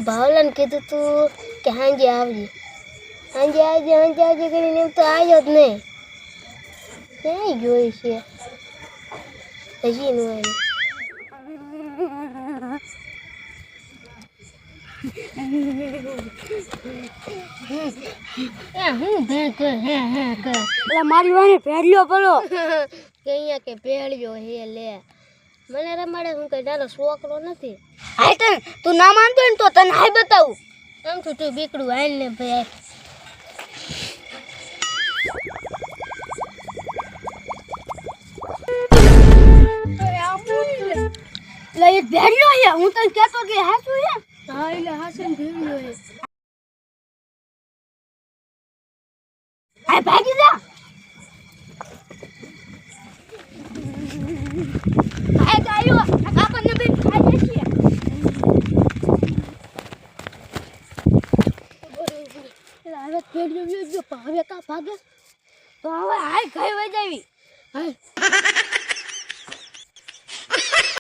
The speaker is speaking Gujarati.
ભાવલાને કીધું તું કે સાંજે આવજે કરીને એમ તો આવ્યો જ નહીં. ક્યાંય જોઈ છે હજી નું આવ્યું. હું ભેળ કર હે કર એટલે મારી વાને ભેળ્યો પેલો કે અહીંયા કે ભેળ્યો હે લે મને રમાડે. હું કઈ તારો છોકરો નથી. હાય તું ના માનતો ને તો તને હાય બતાવું. આમ તો તું બીકડું હાલ ને ભાઈ. એટલે એ ભેળ્યો છે. હું તને કહેતો કે હાચું છે. હા એટલે હાસન ભેળ્યો હે. હાય ભાગી જા. હાય ગાયો આપણને બે ખાઈ જશે. હવે ભેળ્યો હવે કા ભાગે તો હવે હાય ખાઈ વઈ જાવી. હાય